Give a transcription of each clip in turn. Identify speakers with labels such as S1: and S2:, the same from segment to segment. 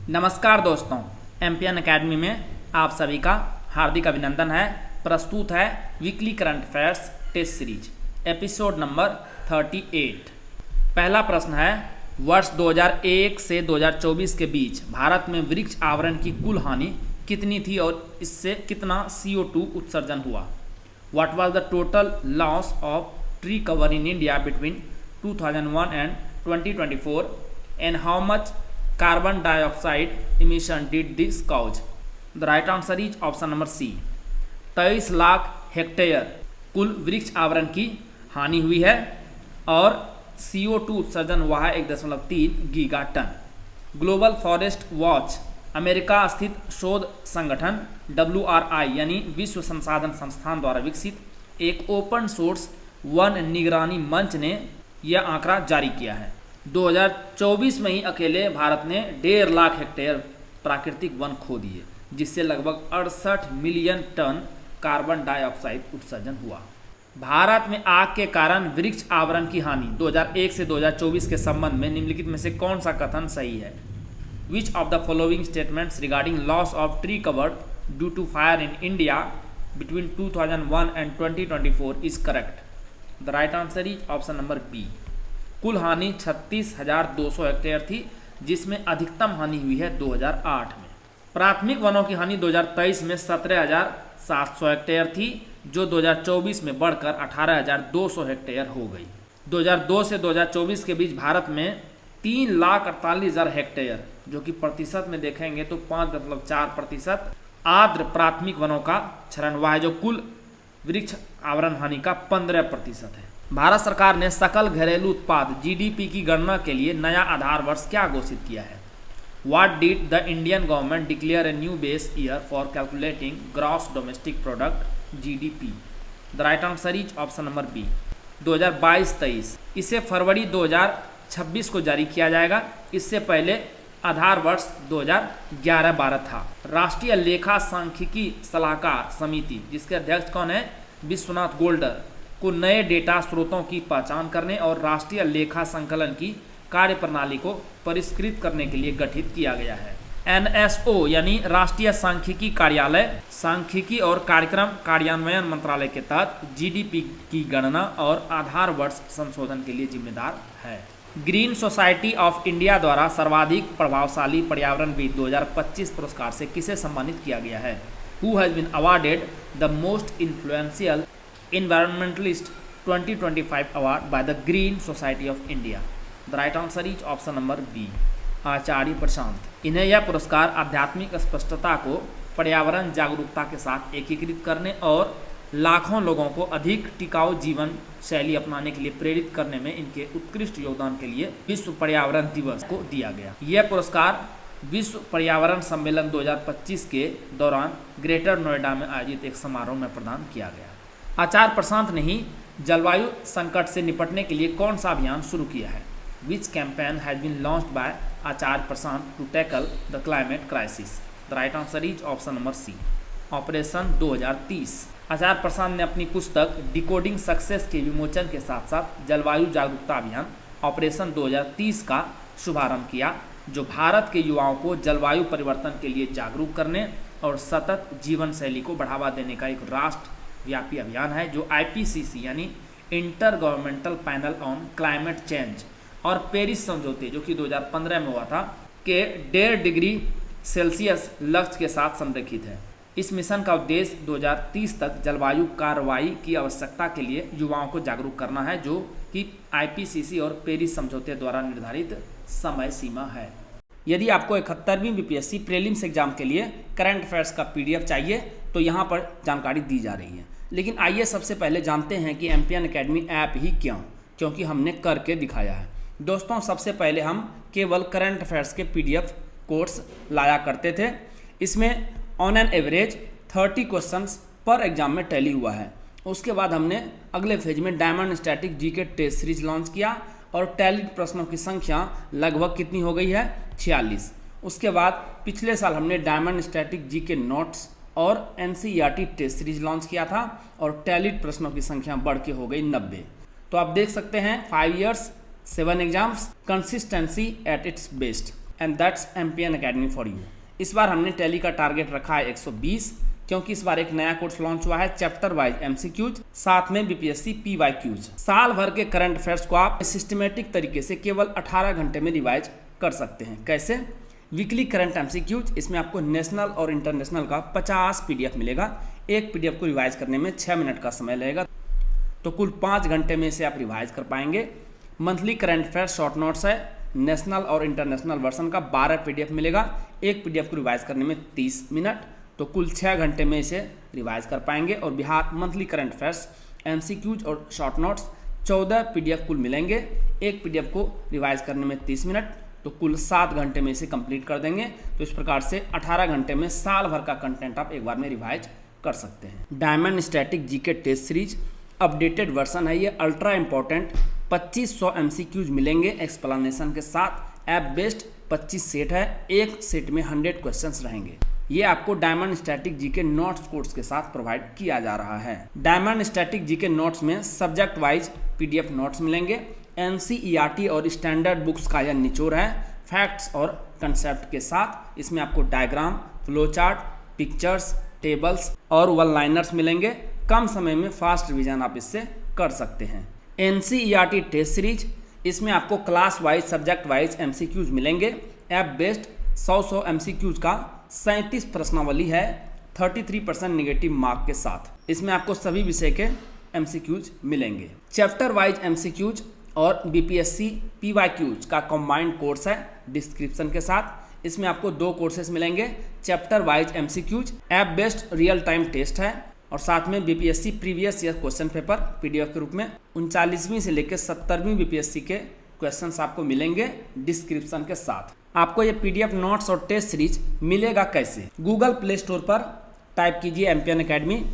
S1: नमस्कार दोस्तों, MPN academy में आप सभी का हार्दिक अभिनंदन है। प्रस्तुत है weekly current affairs test series episode number 38। पहला प्रश्न है, वर्ष 2001 से 2024 के बीच भारत में वृक्ष आवरण की कुल हानि कितनी थी और इससे कितना CO2 उत्सर्जन हुआ? What was the total loss of tree cover in India between 2001 and 2024 and how much carbon dioxide emission did this cause? The right answer is option number C. 23 lakh hectare कुल वृक्ष आवरण की हानि हुई है और CO2 उत्सर्जन हुआ है 1.3 gigatonne. Global Forest Watch America स्थित शोध संगठन WRI यानी विश्व संसाधन संस्थान द्वारा विकसित एक ओपन सोर्स वन निगरानी मंच ने यह आंकड़ा जारी किया है। 2024 में ही अकेले भारत ने 1.5 लाख हेक्टेयर प्राकृतिक वन खो दिए, जिससे लगभग 68 मिलियन टन कार्बन डाइऑक्साइड उत्सर्जन हुआ। भारत में आग के कारण वृक्ष आवरण की हानि 2001 से 2024 के संबंध में निम्नलिखित में से कौन सा कथन सही है? Which of the following statements regarding loss of tree cover due to fire in India between 2001 and 2024 is correct? The right answer is option number B. कुल हानि 36,200 हेक्टेयर थी, जिसमें अधिकतम हानि हुई है 2008 में। प्राथमिक वनों की हानि 2023 में 17,700 हेक्टेयर थी, जो 2024 में बढ़कर 18,200 हेक्टेयर हो गई। 2002 से 2024 के बीच भारत में 3,48,000 हेक्टेयर, जो कि प्रतिशत में देखेंगे तो 5.4% आर्द्र प्राथमिक वनों का क्षरण हुआ है, जो कुल वृक्ष आवरण हानि का 15% है। भारत सरकार ने सकल घरेलू उत्पाद GDP की गणना के लिए नया आधार वर्ष क्या घोषित किया है? What did the Indian government declare a new base year for calculating gross domestic product GDP? The right answer is option number B. 2022-23 इसे फरवरी 2026 को जारी किया जाएगा। इससे पहले आधार वर्ष 2011-12 था। राष्ट्रीय लेखा सांख्यिकी सलाहकार समिति, जिसके अध्यक्ष कौन है? विश्वनाथ गोल्डर, को नए डेटा स्रोतों की पहचान करने और राष्ट्रीय लेखा संकलन की कार्यप्रणाली को परिष्कृत करने के लिए गठित किया गया है। NSO यानी राष्ट्रीय सांख्यिकी कार्यालय सांख्यिकी और कार्यक्रम कार्यान्वयन मंत्रालय के तहत GDP की गणना और आधार वर्ष संशोधन के लिए जिम्मेदार है। ग्रीन सोसाइटी ऑफ इंडिया द्वारा सर्वाधिक प्रभावशाली पर्यावरणविद 2025 पुरस्कार से किसे सम्मानित किया गया है? Who has been awarded the most influential Environmentalist 2025 award by the Green Society of India? The right answer is option number B. आचार्य प्रशांत। इन्हें यह पुरस्कार आध्यात्मिक स्पष्टता को पर्यावरण जागरूकता के साथ एकीकृत करने और लाखों लोगों को अधिक टिकाऊ जीवन शैली अपनाने के लिए प्रेरित करने में इनके उत्कृष्ट योगदान के लिए विश्व पर्यावरण दिवस को दिया गया। यह पुरस्कार विश्व पर्यावरण सम्मेलन 2025 के दौरान ग्रेटर नोएडा में आयोजित एक समारोह में प्रदान किया गया। आचार्य प्रशांत ने ही जलवायु संकट से निपटने के लिए कौन सा अभियान शुरू किया है? Which campaign has been launched by Acharya Prashant to tackle the climate crisis? The right answer is option number C, operation 2030। Acharya Prashant ने अपनी पुस्तक डिकोडिंग सक्सेस के विमोचन के साथ साथ जलवायु जागरूकता अभियान ऑपरेशन 2030 का शुभारंभ किया, जो भारत के युवाओं को जलवायु परिवर्तन के लिए जागरूक करने और सतत जीवन शैली को बढ़ावा देने का एक राष्ट्र व्यापी अभियान है, जो IPCC यानी inter governmental panel on climate change और पेरिस समझौते, जो कि 2015 में हुआ था, के 1.5 डिग्री सेल्सियस लक्ष्य के साथ संरेखित है। इस मिशन का उद्देश्य 2030 तक जलवायु कार्रवाई की आवश्यकता के लिए युवाओं को जागरूक करना है, जो कि IPCC और पेरिस समझौते द्वारा निर्धारित समय सीमा है। यदि आपको 71वीं BPSC प्रीलिम्स एग्जाम के लिए करंट अफेयर्स का PDF चाहिए तो यहाँ पर जानकारी दी जा रही है। लेकिन आइए सबसे पहले जानते हैं कि एमपीएन एकेडमी ऐप ही क्यों, क्योंकि हमने करके दिखाया है। दोस्तों, सबसे पहले हम केवल करंट अफेयर्स के PDF कोर्स लाया करते थे। इसमें ऑन एन एवरेज 30 क्वेश्चंस पर एग्जाम में टैली हुआ है। उसके बाद हमने अगले फेज में diamond static GK test series launch किया और टैली प्रश्नों की संख्या लगभग कितनी हो गई है? 46। उसके बाद पिछले साल हमने डायमंड स्टैटिक GK नोट्स और NCERT टेस्ट सीरीज लॉन्च किया था और टैलिड प्रश्नों की संख्या बढ़ के हो गई 90। तो आप देख सकते हैं 5 years 7 exams, consistency at its best. And that's MPN academy for you. इस बार हमने टैली का टारगेट रखा है 120, क्योंकि इस बार एक नया कोर्स लॉन्च हुआ है चैप्टर वाइज एमसीक्यूज, साथ में बीपीएससी पीवाईक्यूज। साल भर के करंट अफेयर्स को आप सिस्टमेटिक तरीके से केवल 18 घंटे में रिवाइज कर सकते हैं। कैसे? वीकली करंट एमसीक्यूज, इसमें आपको नेशनल और इंटरनेशनल का 50 पीडीएफ मिलेगा। एक पीडीएफ को रिवाइज करने में 6 मिनट का समय लगेगा, तो कुल 5 घंटे में इसे आप रिवाइज कर पाएंगे। Monthly current affair short notes है, नेशनल और इंटरनेशनल वर्जन का 12 पीडीएफ मिलेगा। एक पीडीएफ को रिवाइज करने में 30 मिनट, तो कुल 6 घंटे में इसे रिवाइज कर पाएंगे। और Bihar monthly current affairs MCQs और शॉर्ट नोट्स 14 पीडीएफ कुल मिलेंगे। एक पीडीएफ को रिवाइज करने में 30 मिनट, तो कुल 7 घंटे में इसे कंप्लीट कर देंगे। तो इस प्रकार से 18 घंटे में साल भर का कंटेंट आप एक बार में रिवाइज कर सकते हैं। Diamond static GK test series updated version है, ये अल्ट्रा इंपॉर्टेंट 2500 एमसीक्यूज मिलेंगे एक्सप्लेनेशन के साथ। ऐप बेस्ड 25 सेट है, एक सेट में 100 क्वेश्चंस रहेंगे। ये आपको diamond static GK notes course के साथ प्रोवाइड किया जा रहा है। डायमंड स्टैटिक जीके नोट्स में सब्जेक्ट वाइज पीडीएफ नोट्स मिलेंगे। एनसीईआरटी और स्टैंडर्ड बुक्स का यह निचोड़ है, फैक्ट्स और कंसेप्ट के साथ। इसमें आपको diagram, flow chart, pictures, tables और वन लाइनर्स मिलेंगे। कम समय में फास्ट रिवीजन आप इससे कर सकते हैं। एनसीईआरटी टेस्ट सीरीज, इसमें आपको class wise subject wise MCQs मिलेंगे। ऐप बेस्ड 100 एमसीक्यूज का 37 प्रश्नावली है, 33% नेगेटिव मार्क के साथ। इसमें आपको सभी विषय के एमसीक्यूज मिलेंगे। चैप्टर वाइज एमसीक्यूज और बीपीएससी पीवाईक्यूज का कंबाइंड कोर्स है डिस्क्रिप्शन के साथ। इसमें आपको 2 कोर्सेज मिलेंगे, chapter wise MCQs, app based real time test है, और साथ में BPSC previous year question paper PDF के रूप में 39वीं से लेकर 70वीं बीपीएससी के क्वेश्चंस आपको मिलेंगे डिस्क्रिप्शन के साथ। आपको ये पीडीएफ नोट्स और टेस्ट सीरीज मिलेगा कैसे? गूगल प्ले स्टोर पर टाइप कीजिए एमपीएन अकेडमी,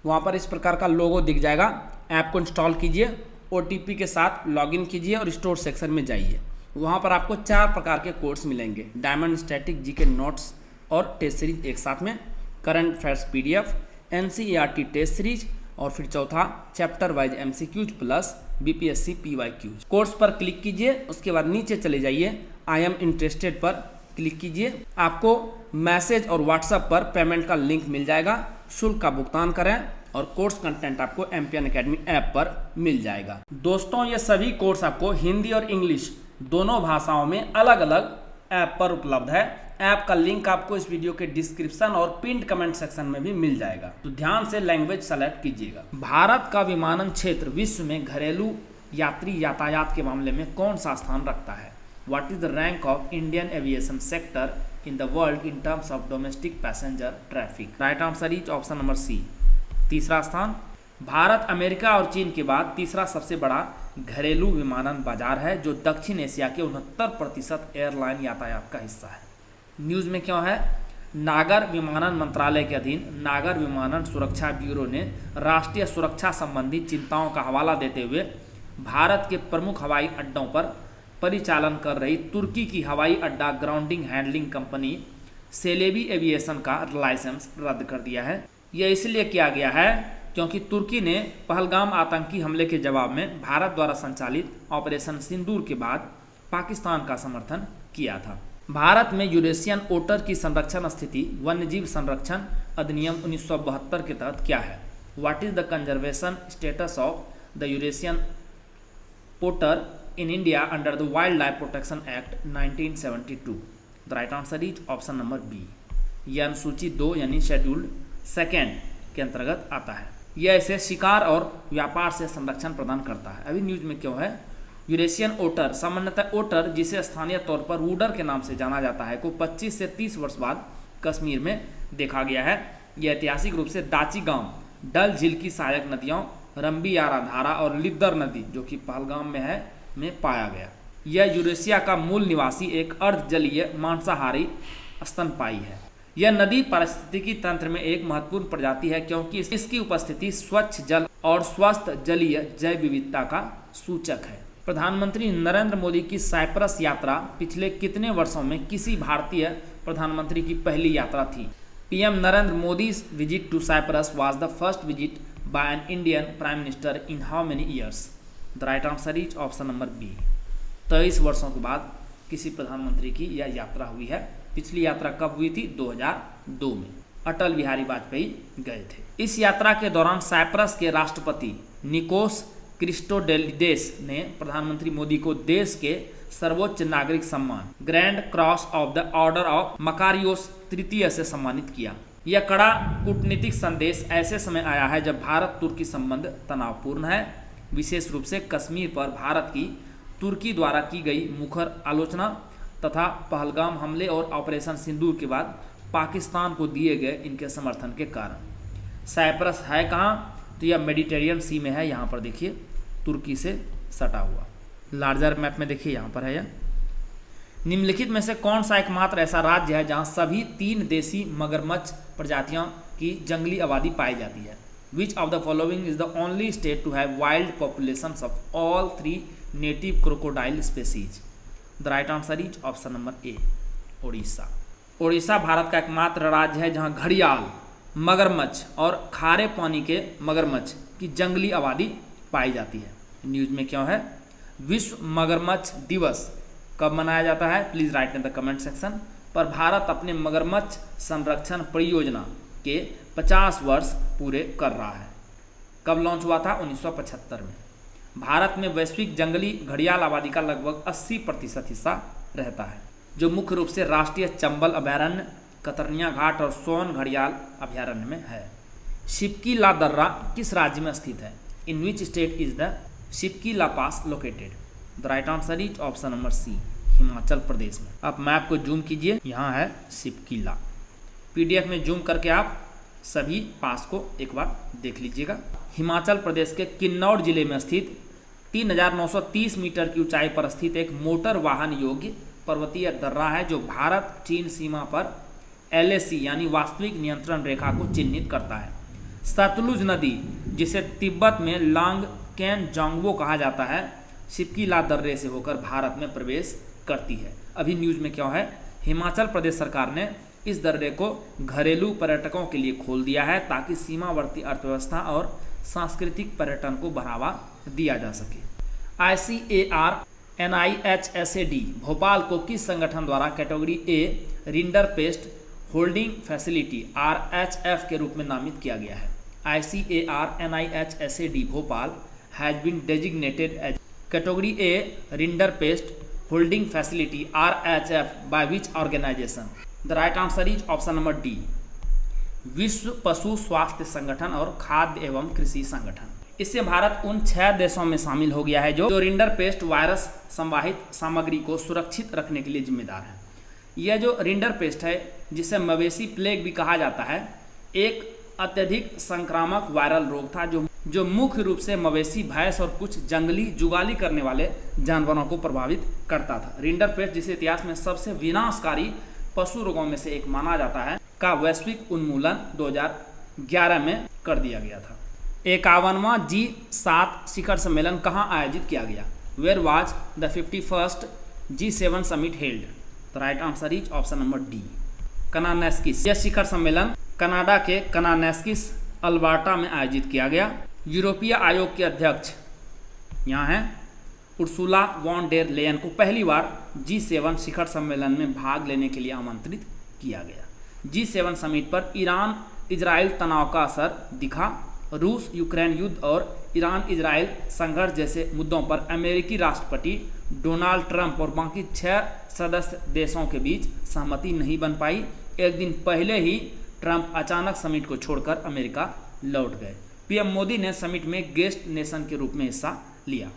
S1: वहाँ पर इस प्रकार का लोगो दिख जाएगा। ऐप को इंस्टॉल कीजिए, ओटीपी के साथ लॉगिन कीजिए और स्टोर सेक्शन में जाइए। वहाँ पर आपको 4 प्रकार के कोर्स मिलेंगे, डायमंड स्टैटिक जीके नोट्स और टेस्ट सीरीज एक साथ में, current affairs PDF, NCERT test series, और फिर चौथा chapter wise MCQs plus BPSC PYQs. Course पर क्लिक कीजिए, उसके बाद नीचे चले जाइए, आई एम इंटरेस्टेड पर क्लिक कीजिए। आपको मैसेज और व्हाट्सएप पर पेमेंट का लिंक मिल जाएगा। शुल्क का भुगतान करें और कोर्स कंटेंट आपको एमपीएन अकेडमी ऐप पर मिल जाएगा। दोस्तों, ये सभी कोर्स आपको हिंदी और इंग्लिश दोनों भाषाओं में अलग अलग ऐप पर उपलब्ध है। ऐप का लिंक आपको इस वीडियो के डिस्क्रिप्शन और पिंड कमेंट सेक्शन में भी मिल जाएगा, तो ध्यान से लैंग्वेज सेलेक्ट कीजिएगा। भारत का विमानन क्षेत्र विश्व में घरेलू यात्री यातायात के मामले में कौन सा स्थान रखता है? What is the rank of Indian aviation sector in the world in terms of domestic passenger traffic? Right answer is option number C, तीसरा स्थान। भारत अमेरिका और चीन के बाद तीसरा सबसे बड़ा घरेलू विमानन बाजार है, जो दक्षिण एशिया के 69% एयरलाइन यातायात का हिस्सा है। न्यूज़ में क्यों है? नागर विमानन मंत्रालय के अधीन नागर विमानन सुरक्षा ब्यूरो ने राष्ट्रीय सुरक्षा संबंधी चिंताओं का हवाला देते हुए भारत के प्रमुख हवाई अड्डों पर परिचालन कर रही तुर्की की हवाई अड्डा grounding handling company Celebi aviation का लाइसेंस रद्द कर दिया है। यह इसलिए किया गया है क्योंकि तुर्की ने पहलगाम आतंकी हमले के जवाब में भारत द्वारा संचालित ऑपरेशन सिंदूर के बाद पाकिस्तान का समर्थन किया था। भारत में यूरेशियन ओटर की संरक्षण स्थिति वन्यजीव संरक्षण अधिनियम 1972 के तहत क्या है? What is the conservation status of the Eurasian otter in India under the Wild Life Protection Act 1972? The right answer is option number B. यह अनुसूची 2 यानी शेड्यूल्ड सेकेंड के अंतर्गत आता है। यह इसे शिकार और व्यापार से संरक्षण प्रदान करता है। अभी न्यूज में क्यों है? यूरेशियन ओटर, सामान्यतः ओटर जिसे स्थानीय तौर पर वुडर के नाम से जाना जाता है, को 25 से 30 वर्ष बाद कश्मीर में देखा गया है। यह ऐतिहासिक रूप से दाची गांव, डल झील की सहायक नदियों रंबियारा धारा और लिद्दर नदी, जो कि पहलगाम में है, में पाया गया। यह यूरेशिया का मूल निवासी एक अर्ध जलीय मांसाहारी स्तनपायी है। यह नदी पारिस्थितिकी तंत्र में एक महत्वपूर्ण प्रजाति है, क्योंकि इसकी उपस्थिति स्वच्छ जल और स्वस्थ जलीय जैव विविधता का सूचक है। प्रधानमंत्री नरेंद्र मोदी की साइप्रस यात्रा पिछले कितने वर्षों में किसी भारतीय प्रधानमंत्री की पहली यात्रा थी? PM Narendra Modi's visit to Cyprus was the first visit by an Indian Prime Minister in how many years? The right answer is option number B. 23 वर्षों के बाद किसी प्रधानमंत्री की यह यात्रा हुई है। पिछली यात्रा कब हुई थी? 2002 में अटल बिहारी वाजपेयी गए थे। इस यात्रा के दौरान साइप्रस के राष्ट्रपति निकोस क्रिस्टोडेलिडेस ने प्रधानमंत्री मोदी को देश के सर्वोच्च नागरिक सम्मान grand cross of the order of Makarios तृतीय से सम्मानित किया। यह कड़ा कूटनीतिक संदेश ऐसे समय आया है जब भारत तुर्की संबंध तनावपूर्ण है। विशेष रूप से कश्मीर पर भारत की तुर्की द्वारा की गई मुखर आलोचना तथा पहलगाम हमले और ऑपरेशन सिंदूर के बाद पाकिस्तान को दिए गए इनके समर्थन के कारण। साइप्रस है कहाँ? तो यह मेडिटेरियन सी में है। यहाँ पर देखिए तुर्की से सटा हुआ, लार्जर मैप में देखिए यहाँ पर है यह। निम्नलिखित में से कौन सा एकमात्र ऐसा राज्य है जहाँ सभी 3 देसी मगरमच्छ प्रजातियों की जंगली आबादी पाई जाती है? Which of the following is the only state to have wild populations of all 3 native crocodile species? The right answer is option number A, Odisha. Odisha Bharat का एकमात्र राज्य है जहाँ घड़ियाल, मगरमच्छ और खारे पानी के मगरमच्छ की जंगली आबादी पाई जाती है। न्यूज में क्यों है? विश्व मगरमच्छ दिवस कब मनाया जाता है? Please right in the comment section. पर भारत अपने मगरमच्छ संरक्षण परियोजना के 50 वर्ष पूरे कर रहा है। कब लॉन्च हुआ था? 1975 में। भारत में वैश्विक जंगली घड़ियाल आबादी का लगभग 80% हिस्सा रहता है, जो मुख्य रूप से राष्ट्रीय चंबल अभयारण्य, कतरनिया घाट और सोन घड़ियाल अभयारण्य में है। शिपकी ला दर्रा किस राज्य में स्थित है? In which state is the Shipki La pass located? The right answer is option number C, Himachal Pradesh में। आप मैप को जूम कीजिए, यहाँ है शिपकी ला। पीडीएफ में जूम करके आप सभी पास को एक बार देख लीजिएगा। हिमाचल प्रदेश के किन्नौर जिले में स्थित 3930 मीटर की ऊंचाई पर स्थित एक मोटर वाहन योग्य पर्वतीय दर्रा है, जो भारत चीन सीमा पर LAC यानी वास्तविक नियंत्रण रेखा को चिन्हित करता है। सतलुज नदी, जिसे तिब्बत में लांगकेन जोंगबो कहा जाता है, शिपकी ला दर्रे से होकर भारत में प्रवेश करती है। अभी न्यूज में क्या है? हिमाचल प्रदेश सरकार ने इस दर्रे को घरेलू पर्यटकों के लिए खोल दिया है ताकि सीमावर्ती अर्थव्यवस्था और सांस्कृतिक पर्यटन को बढ़ावा दिया जा सके। ICAR NIHSAD भोपाल को किस संगठन द्वारा category A rinderpest holding facility RHF के रूप में नामित किया गया है? ICAR NIHSAD Bhopal has been designated as category A rinderpest holding facility RHF by which organisation? The right answer is option number D, विश्व पशु स्वास्थ्य संगठन और खाद्य एवं कृषि संगठन। इससे भारत उन 6 देशों में शामिल हो गया है जो रिंडर पेस्ट वायरस संवाहित सामग्री को सुरक्षित रखने के लिए जिम्मेदार है। यह जो रिंडर पेस्ट है, जिसे मवेशी प्लेग भी कहा जाता है, एक अत्यधिक संक्रामक वायरल रोग था जो मुख्य रूप से मवेशी, भैंस और कुछ जंगली जुगाली करने वाले जानवरों को प्रभावित करता था। रिंडर पेस्ट, जिसे इतिहास में सबसे विनाशकारी पशु रोगों में से एक माना जाता है, का वैश्विक उन्मूलन 2011 में कर दिया गया था। 51वां G7 शिखर सम्मेलन कहाँ आयोजित किया गया? Where was the 51st G7 summit held? The right answer is option number D, Kananaskis. यह शिखर सम्मेलन कनाडा के कनानेस्किस अल्बर्टा में आयोजित किया गया। यूरोपीय आयोग के अध्यक्ष यहाँ हैं उर्सुला वॉन डेर लेयन को पहली बार G7 शिखर सम्मेलन में भाग लेने के लिए आमंत्रित किया गया। G7 समिट पर ईरान इजराइल तनाव का असर दिखा। रूस यूक्रेन युद्ध और ईरान इजराइल संघर्ष जैसे मुद्दों पर अमेरिकी राष्ट्रपति डोनाल्ड ट्रंप और बाकी 6 सदस्य देशों के बीच सहमति नहीं बन पाई। एक दिन पहले ही ट्रंप अचानक समिट को छोड़कर अमेरिका लौट गए। पीएम मोदी ने समिट में गेस्ट नेशन के रूप में हिस्सा लिया।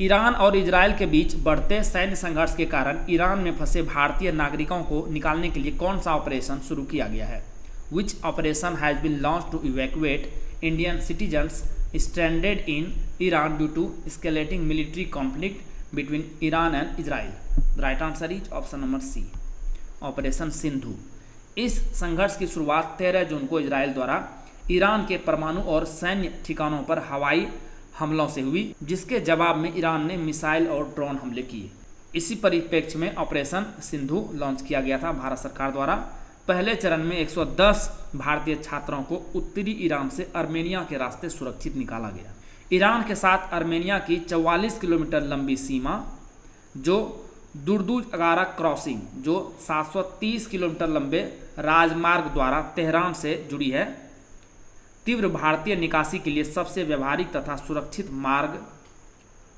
S1: ईरान और इजराइल के बीच बढ़ते सैन्य संघर्ष के कारण ईरान में फंसे भारतीय नागरिकों को निकालने के लिए कौन सा ऑपरेशन शुरू किया गया है? Which operation has been launch to evacuate Indian citizens stranded in Iran due to escalating military conflict between Iran and Israel? The right answer is option number C, operation Sindhu. इस संघर्ष की शुरुआत 13 जून को इजराइल द्वारा ईरान के परमाणु और सैन्य ठिकानों पर हवाई हमलों से हुई, जिसके जवाब में ईरान ने मिसाइल और ड्रोन हमले किए। इसी परिप्रेक्ष्य में ऑपरेशन सिंधु लॉन्च किया गया था भारत सरकार द्वारा। पहले चरण में 110 भारतीय छात्रों को उत्तरी ईरान से आर्मेनिया के रास्ते सुरक्षित निकाला गया। ईरान के साथ आर्मेनिया की 44 किलोमीटर लंबी सीमा, जो दुर्दुज अगारा क्रॉसिंग जो 730 किलोमीटर लंबे राजमार्ग द्वारा तेहरान से जुड़ी है, तीव्र भारतीय निकासी के लिए सबसे व्यवहारिक तथा सुरक्षित मार्ग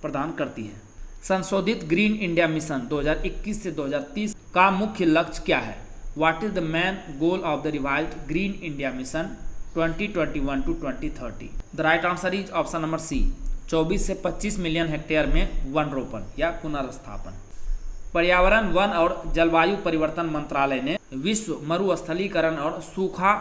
S1: प्रदान करती है। संशोधित ग्रीन इंडिया मिशन 2021 से 2030 का मुख्य लक्ष्य क्या है? What is the main goal of the revised Green India Mission 2021 to 2030? The right answer is option number C, 24 से 25 मिलियन हेक्टेयर में वन रोपण या पुनर्स्थापन। पर्यावरण, वन और जलवायु परिवर्तन मंत्रालय ने विश्व मरुस्थलीकरण और सूखा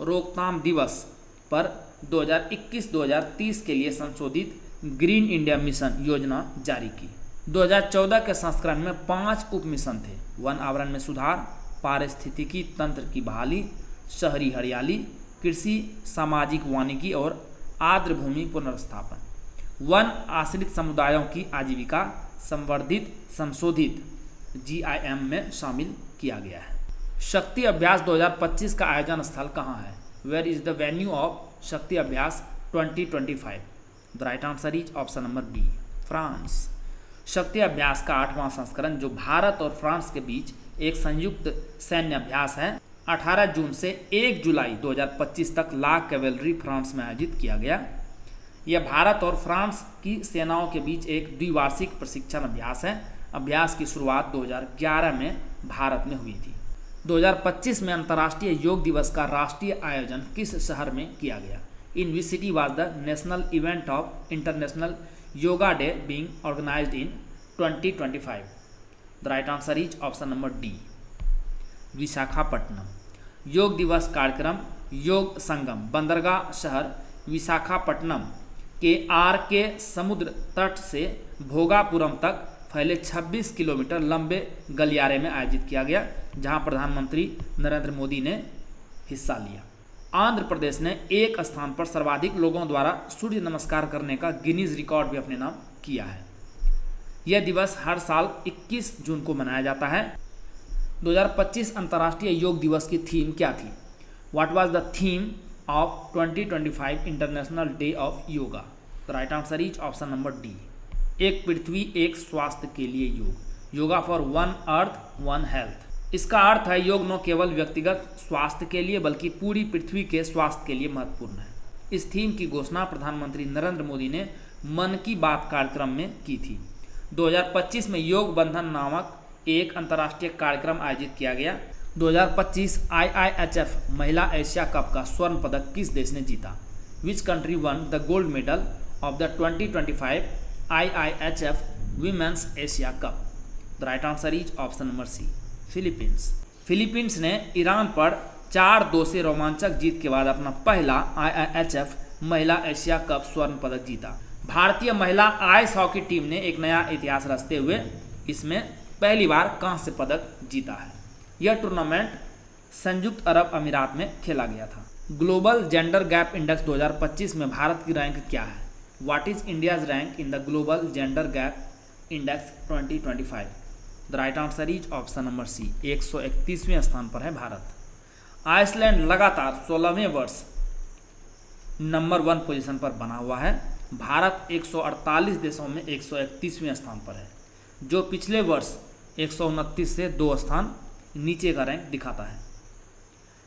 S1: रोकथाम दिवस पर 2021-2030 के लिए संशोधित ग्रीन इंडिया मिशन योजना जारी की। 2014 के संस्करण में 5 उप मिशन थे। वन आवरण में सुधार, पारिस्थितिकी तंत्र की बहाली, शहरी हरियाली, कृषि, सामाजिक वानिकी और आर्द्र भूमि पुनर्स्थापन। वन आश्रित समुदायों की आजीविका संवर्धित संशोधित GIM में शामिल किया गया है। शक्ति अभ्यास 2025 का आयोजन स्थल कहाँ है? Where is the venue of Shakti अभ्यास 2025? The right answer is option number B, France. Shakti अभ्यास का 8वां संस्करण जो भारत और फ्रांस के बीच एक संयुक्त सैन्य अभ्यास है, 18 जून से 1 जुलाई 2025 तक ला कैवेलरी फ्रांस में आयोजित किया गया। यह भारत और फ्रांस की सेनाओं के बीच एक द्विवार्षिक प्रशिक्षण अभ्यास है। अभ्यास की शुरुआत 2011 में भारत में हुई थी। 2025 में अंतर्राष्ट्रीय योग दिवस का राष्ट्रीय आयोजन किस शहर में किया गया? In which city was the national event of international yoga day being organised in 2025? The right answer is option number D, Visakhapatnam. योग दिवस कार्यक्रम योग संगम बंदरगाह शहर विशाखापट्टनम के RK समुद्र तट से भोगापुरम तक फैले 26 किलोमीटर लंबे गलियारे में आयोजित किया गया, जहां प्रधानमंत्री नरेंद्र मोदी ने हिस्सा लिया। आंध्र प्रदेश ने एक स्थान पर सर्वाधिक लोगों द्वारा सूर्य नमस्कार करने का गिनीज रिकॉर्ड भी अपने नाम किया है। यह दिवस हर साल 21 जून को मनाया जाता है। 2025 अंतर्राष्ट्रीय योग दिवस की थीम क्या थी? What was the theme of 2025 international day of yoga? The right answer is option number D, एक पृथ्वी एक स्वास्थ्य के लिए योग, yoga for one earth one health. इसका अर्थ है योग न केवल व्यक्तिगत स्वास्थ्य के लिए बल्कि पूरी पृथ्वी के स्वास्थ्य के लिए महत्वपूर्ण है। इस थीम की घोषणा प्रधानमंत्री नरेंद्र मोदी ने मन की बात कार्यक्रम में की थी। 2025 में योग बंधन नामक एक अंतर्राष्ट्रीय कार्यक्रम आयोजित किया गया। 2025 IIHF महिला एशिया कप का स्वर्ण पदक किस देश ने जीता? Which country won the gold medal of the 2025 IIHF women's Asia Cup? The right answer is option number C, Philippines. Philippines ने ईरान पर 4-2 से रोमांचक जीत के बाद अपना पहला IIHF महिला एशिया कप स्वर्ण पदक जीता। भारतीय महिला आइस हॉकी टीम ने एक नया इतिहास रचते हुए इसमें पहली बार कांस्य पदक जीता है। यह टूर्नामेंट संयुक्त अरब अमीरात में खेला गया था। ग्लोबल जेंडर गैप इंडेक्स 2025 में भारत की रैंक क्या है? What is India's rank in the global gender gap index 2025? The right answer is option number C, 131वें स्थान पर है भारत। आइसलैंड लगातार 16वें वर्ष नंबर 1 पोजीशन पर बना हुआ है। भारत 148 देशों में 131वें स्थान पर है, जो पिछले वर्ष 129 से 2 स्थान नीचे का रैंक दिखाता है।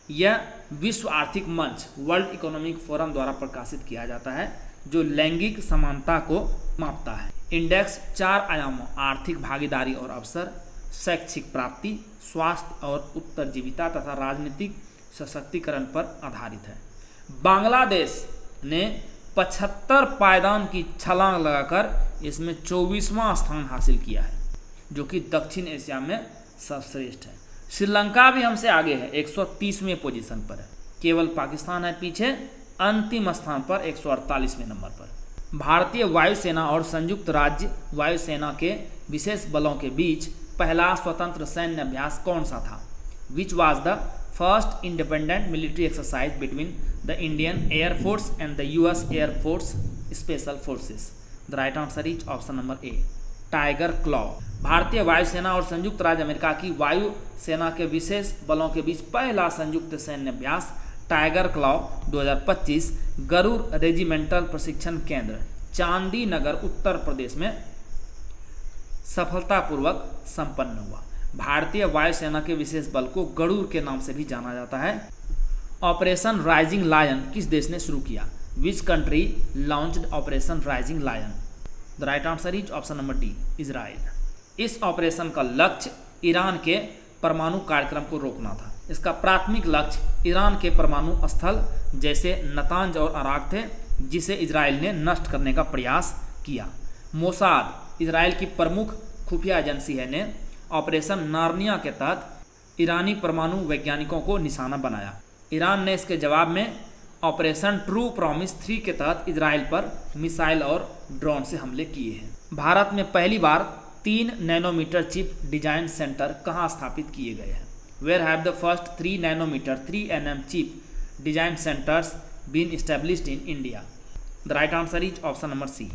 S1: यह विश्व आर्थिक मंच वर्ल्ड इकोनॉमिक फोरम द्वारा प्रकाशित किया जाता है, जो लैंगिक समानता को मापता है। इंडेक्स 4 आयामों आर्थिक भागीदारी और अवसर, शैक्षिक प्राप्ति, स्वास्थ्य और उत्तरजीविता तथा राजनीतिक सशक्तिकरण पर आधारित है। बांग्लादेश ने 75 पायदान की छलांग लगाकर इसमें 24वां स्थान हासिल किया है, जो कि दक्षिण एशिया में सर्वश्रेष्ठ है। श्रीलंका भी हमसे आगे है, 130वें पोजीशन पर है। केवल पाकिस्तान है पीछे, अंतिम स्थान पर 148वें नंबर पर। भारतीय वायुसेना और संयुक्त राज्य वायुसेना के विशेष बलों के बीच पहला स्वतंत्र सैन्य अभ्यास कौन सा था? Which was the first independent military exercise between the Indian Air Force and the US Air Force Special Forces? The right answer is option number A, Tiger Claw. भारतीय वायुसेना और संयुक्त राज्य अमेरिका की वायु सेना के विशेष बलों के बीच पहला संयुक्त सैन्य अभ्यास टाइगर क्लॉ 2025 गरुड़ रेजिमेंटल प्रशिक्षण केंद्र चांदी नगर उत्तर प्रदेश में सफलतापूर्वक संपन्न हुआ। भारतीय वायुसेना के विशेष बल को गरुड़ के नाम से भी जाना जाता है। ऑपरेशन राइजिंग लायन किस देश ने शुरू किया? Which country launched Operation Rising Lion? The right answer is option number D, Israel. इस ऑपरेशन का लक्ष्य ईरान के परमाणु कार्यक्रम को रोकना था। इसका प्राथमिक लक्ष्य ईरान के परमाणु स्थल जैसे नतांज और अराक थे, जिसे इजराइल ने नष्ट करने का प्रयास किया। मोसाद, इजराइल की प्रमुख खुफिया एजेंसी है, ने ऑपरेशन नार्निया के तहत ईरानी परमाणु वैज्ञानिकों को निशाना बनाया। ईरान ने इसके जवाब में ऑपरेशन ट्रू प्रॉमिस 3 के तहत इजराइल पर मिसाइल और ड्रोन से हमले किए हैं। भारत में पहली बार 3 नैनोमीटर चिप डिजाइन सेंटर कहाँ स्थापित किए गए हैं? Where have the first 3 nanometre 3 nm chip design centres been established in India? The right answer is option number C,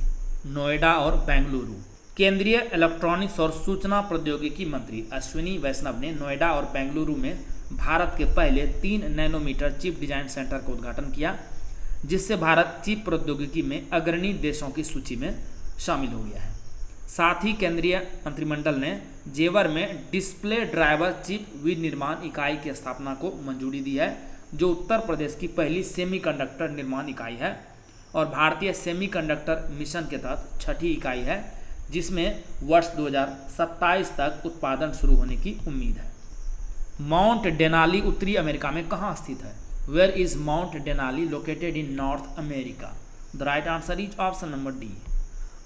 S1: Noida और बेंगलुरु। केंद्रीय इलेक्ट्रॉनिक्स और सूचना प्रौद्योगिकी मंत्री अश्विनी वैष्णव ने नोएडा और बेंगलुरु में भारत के पहले 3 नैनोमीटर चिप डिजाइन सेंटर का उद्घाटन किया, जिससे भारत चिप प्रौद्योगिकी में अग्रणी देशों की सूची में शामिल हो गया है। साथ ही केंद्रीय मंत्रिमंडल ने जेवर में डिस्प्ले ड्राइवर चिप विनिर्माण इकाई की स्थापना को मंजूरी दी है, जो उत्तर प्रदेश की पहली सेमीकंडक्टर निर्माण इकाई है और भारतीय सेमीकंडक्टर मिशन के तहत 6ठी इकाई है, जिसमें वर्ष 2027 तक उत्पादन शुरू होने की उम्मीद है। माउंट डेनाली उत्तरी अमेरिका में कहाँ स्थित है? Where is Mount Denali located in North America? The right answer is option number D,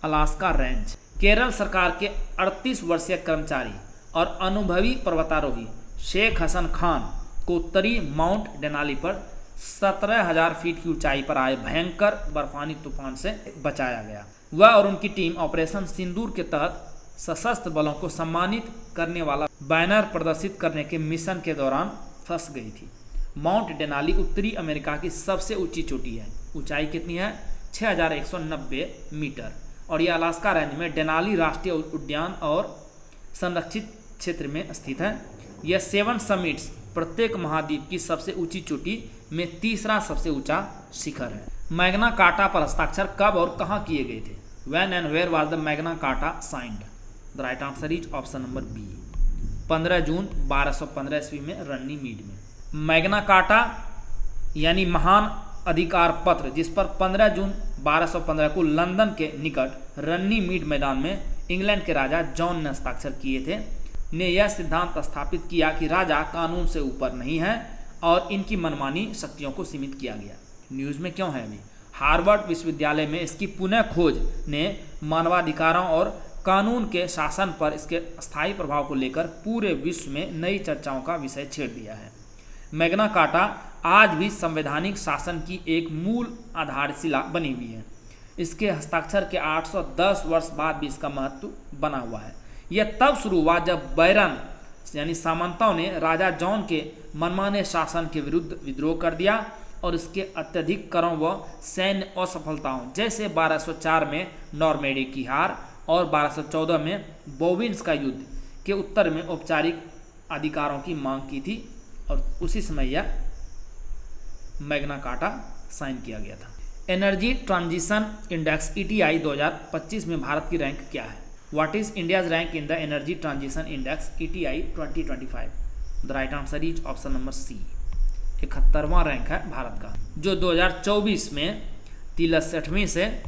S1: Alaska Range. Kerala सरकार के 38 वर्षीय कर्मचारी और अनुभवी पर्वतारोही शेख हसन खान को उत्तरी माउंट डेनाली पर 17,000 फीट की ऊंचाई पर आए भयंकर बर्फानी तूफान से बचाया गया। वह और उनकी टीम ऑपरेशन सिंदूर के तहत सशस्त्र बलों को सम्मानित करने वाला बैनर प्रदर्शित करने के मिशन के दौरान फंस गई थी। माउंट डेनाली उत्तरी अमेरिका की सबसे ऊंची चोटी है। ऊंचाई कितनी है? 6,190 मीटर और यह अलास्का रेंज में डेनाली राष्ट्रीय उद्यान और संरक्षित क्षेत्र में स्थित है। यह 7 समिट्स प्रत्येक महाद्वीप की सबसे ऊंची चोटी में तीसरा सबसे ऊंचा शिखर है। मैग्ना कार्टा पर हस्ताक्षर कब और कहाँ किए गए थे? When and where was the Magna Carta signed? The right answer is option number B, 15 जून 1215 ईस्वी में रन्नी मीड में। मैग्ना कार्टा यानी महान अधिकार पत्र, जिस पर 15 जून 1215 को लंदन के निकट रन्नी मीड मैदान में इंग्लैंड के राजा जॉन ने हस्ताक्षर किए थे, ने यह सिद्धांत स्थापित किया कि राजा कानून से ऊपर नहीं है और इनकी मनमानी शक्तियों को सीमित किया गया। न्यूज़ में क्यों है अभी? हार्वर्ड विश्वविद्यालय में इसकी पुनः खोज ने मानवाधिकारों और कानून के शासन पर इसके स्थायी प्रभाव को लेकर पूरे विश्व में नई चर्चाओं का विषय छेड़ दिया है। मैग्ना कार्टा आज भी संवैधानिक शासन की एक मूल आधारशिला बनी हुई है। इसके हस्ताक्षर के 810 वर्ष बाद भी इसका महत्व बना हुआ है। यह तब शुरू हुआ जब बैरन यानी सामंतों ने राजा जॉन के मनमाने शासन के विरुद्ध विद्रोह कर दिया और इसके अत्यधिक करों व सैन्य असफलताओं जैसे 1204 में नॉर्मेडी की हार और 1214 में बोविन्स का युद्ध के उत्तर में औपचारिक अधिकारों की मांग की थी और उसी समय यह मैग्ना कार्टा साइन किया गया था। एनर्जी ट्रांजिशन इंडेक्स ETI 2025 में भारत की रैंक क्या है? What is India's rank in the energy transition index ETI 2025? The right answer is option number C, 71वां रैंक है भारत का, जो 2024 में 63वें से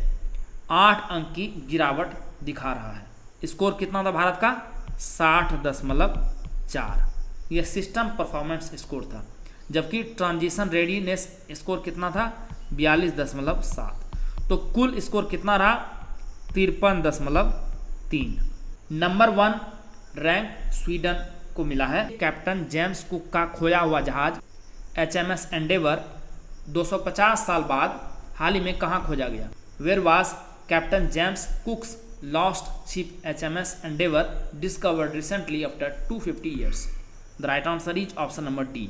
S1: 8 अंक की गिरावट दिखा रहा है। स्कोर कितना था भारत का? 60.4। यह सिस्टम परफॉर्मेंस स्कोर था, जबकि ट्रांजिशन रेडीनेस स्कोर कितना था? 42.7। तो कुल स्कोर कितना रहा? 53.3। नंबर 1 रैंक स्वीडन को मिला है। कैप्टन जेम्स कुक का खोया हुआ जहाज HMS एंडेवर 250 साल बाद हाल ही में कहाँ खोजा गया? Where was Captain James Cook's lost ship HMS Endeavour discovered recently after 250 years? The right answer is option number D,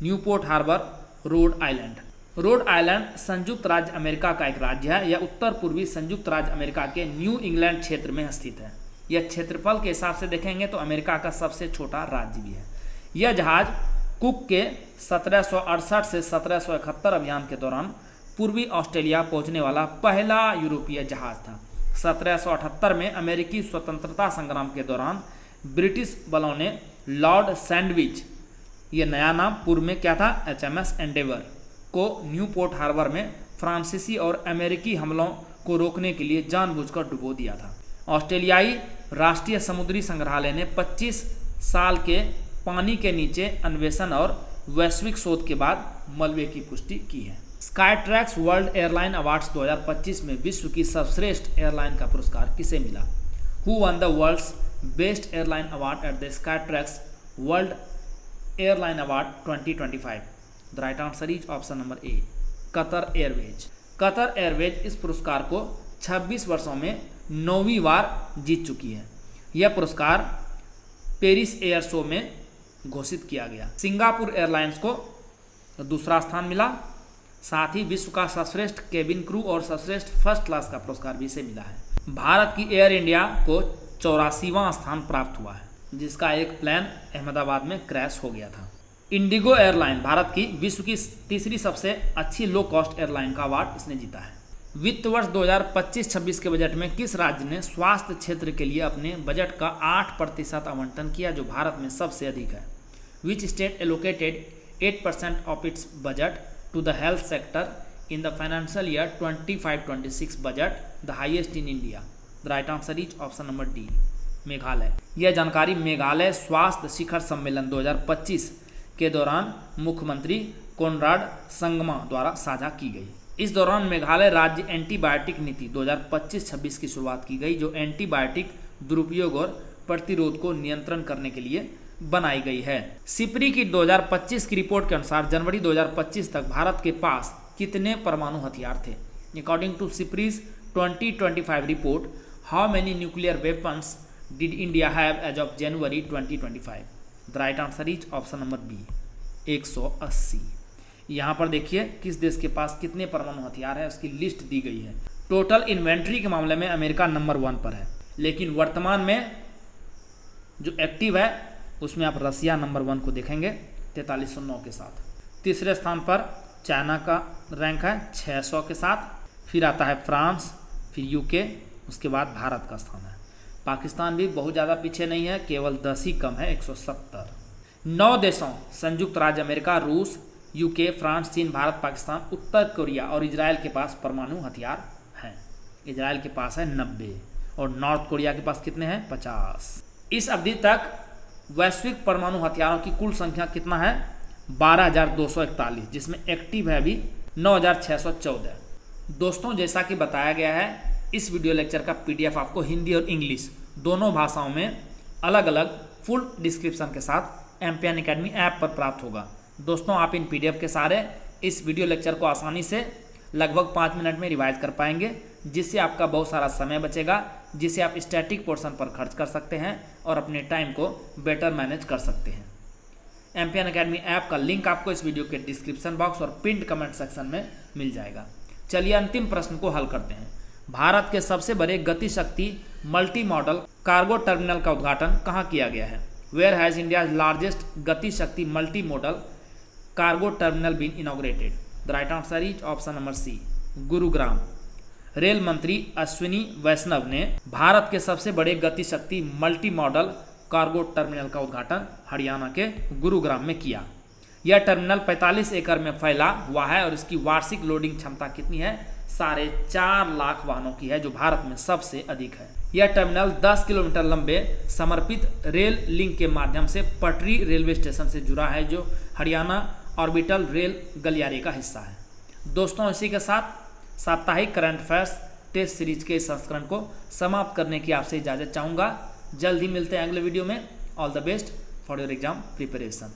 S1: Newport Harbour, Rhode Island. Rhode Island संयुक्त राज्य अमेरिका का एक राज्य है। यह उत्तर पूर्वी संयुक्त राज्य अमेरिका के न्यू इंग्लैंड क्षेत्र में स्थित है। यह क्षेत्रफल के हिसाब से देखेंगे तो अमेरिका का सबसे छोटा राज्य भी है। यह जहाज कुक के 1768 से 1771 अभियान के दौरान पूर्वी ऑस्ट्रेलिया पहुंचने वाला पहला यूरोपीय जहाज था। 1778 में अमेरिकी स्वतंत्रता संग्राम के दौरान ब्रिटिश बलों ने लॉर्ड सैंडविच, ये नया नाम, पूर्व में क्या था, HMS एंडेवर, को न्यूपोर्ट हार्बर में फ्रांसीसी और अमेरिकी हमलों को रोकने के लिए जानबूझकर डुबो दिया था। ऑस्ट्रेलियाई राष्ट्रीय समुद्री संग्रहालय ने 25 साल के पानी के नीचे अन्वेषण और वैश्विक शोध के बाद मलबे की पुष्टि की है। स्काईट्रैक्स वर्ल्ड एयरलाइन अवार्ड्स 2025 में विश्व की सर्वश्रेष्ठ एयरलाइन का पुरस्कार किसे मिला? Who won the world's best airline award at the Skytrax world airline award 2025? The right answer is option number A, Qatar Airways. Qatar Airways इस पुरस्कार को 26 वर्षों में 9वीं बार जीत चुकी है। यह पुरस्कार पेरिस एयर शो में घोषित किया गया। सिंगापुर एयरलाइंस को दूसरा स्थान मिला। साथ ही विश्व का सर्वश्रेष्ठ केबिन क्रू और सर्वश्रेष्ठ फर्स्ट क्लास का पुरस्कार भी इसे मिला है। भारत की एयर इंडिया को 84वां स्थान प्राप्त हुआ है, जिसका एक प्लेन अहमदाबाद में क्रैश हो गया था। इंडिगो एयरलाइन भारत की विश्व की तीसरी सबसे अच्छी लो कॉस्ट एयरलाइन का अवार्ड इसने जीता है। वित्त वर्ष 2025-26 के बजट में किस राज्य ने स्वास्थ्य क्षेत्र के लिए अपने बजट का 8% आवंटन किया, जो भारत में सबसे अधिक है? Which state allocated 8% of its budget to the health sector in the financial year 25-26 budget, the highest in India? The right answer is option number D, Meghalaya. यह जानकारी मेघालय स्वास्थ्य शिखर सम्मेलन 2025 के दौरान मुख्यमंत्री कोनराड संगमा द्वारा साझा की गई। इस दौरान मेघालय राज्य एंटीबायोटिक नीति 2025-26 की शुरुआत की गई, जो एंटीबायोटिक दुरुपयोग और प्रतिरोध को नियंत्रण करने के लिए बनाई गई है। सिपरी की 2025 की रिपोर्ट के अनुसार जनवरी 2025 तक भारत के पास कितने परमाणु हथियार थे? According to SIPRI's 2025 report, how many nuclear weapons did India have as of January 2025? The right answer is option number B, 180। यहाँ पर देखिए किस देश के पास कितने परमाणु हथियार है, उसकी लिस्ट दी गई है। टोटल इन्वेंट्री के मामले में अमेरिका नंबर 1 पर है, लेकिन वर्तमान में जो एक्टिव है उसमें आप रसिया नंबर 1 को देखेंगे 4309 के साथ। तीसरे स्थान पर चाइना का रैंक है 600 के साथ, फिर आता है फ्रांस, फिर यूके, उसके बाद भारत का स्थान है। पाकिस्तान भी बहुत ज़्यादा पीछे नहीं है, केवल 10 ही कम है, 170। 9 देशों संयुक्त राज्य अमेरिका, रूस, यूके, फ्रांस, चीन, भारत, पाकिस्तान, उत्तर कोरिया और इजराइल के पास परमाणु हथियार हैं। इजराइल के पास है 90 और नॉर्थ कोरिया के पास कितने हैं? 50। इस अवधि तक वैश्विक परमाणु हथियारों की कुल संख्या कितना है? 12,241, जिसमें एक्टिव है अभी 9,614। दोस्तों, जैसा कि बताया गया है, इस वीडियो लेक्चर का PDF आपको हिंदी और इंग्लिश दोनों भाषाओं में अलग अलग फुल डिस्क्रिप्शन के साथ एम्पियन एकेडमी ऐप पर प्राप्त होगा। दोस्तों, आप इन PDF के सारे इस वीडियो लेक्चर को आसानी से लगभग 5 मिनट में रिवाइज कर पाएंगे, जिससे आपका बहुत सारा समय बचेगा, जिसे आप स्टैटिक पोर्शन पर खर्च कर सकते हैं और अपने टाइम को बेटर मैनेज कर सकते हैं। एम्पियन एकेडमी ऐप का लिंक आपको इस वीडियो के डिस्क्रिप्शन बॉक्स और पिन्ड कमेंट सेक्शन में मिल जाएगा। चलिए अंतिम प्रश्न को हल करते हैं। भारत के सबसे बड़े गति Shakti multi modal cargo terminal का उद्घाटन कहाँ किया गया है? Where has India largest Gati Shakti multi modal cargo terminal been inaugurated? The right answer is option number C, Gurugram. Rail मंत्री अश्विनी वैष्णव ने भारत के सबसे बड़े गति Shakti multi modal cargo terminal का उद्घाटन हरियाणा के गुरुग्राम में किया। यह टर्मिनल 45 एकड़ में फैला हुआ है और इसकी वार्षिक लोडिंग क्षमता कितनी है? 4.5 लाख वाहनों की है, जो भारत में सबसे अधिक है। यह टर्मिनल 10 किलोमीटर लंबे समर्पित रेल लिंक के माध्यम से पटरी रेलवे स्टेशन से जुड़ा है, जो हरियाणा ऑर्बिटल रेल गलियारे का हिस्सा है। दोस्तों, इसी के साथ साप्ताहिक करंट अफेयर्स टेस्ट सीरीज के इस संस्करण को समाप्त करने की आपसे इजाज़त चाहूँगा। जल्द ही मिलते हैं अगले वीडियो में। All the best for your exam preparation.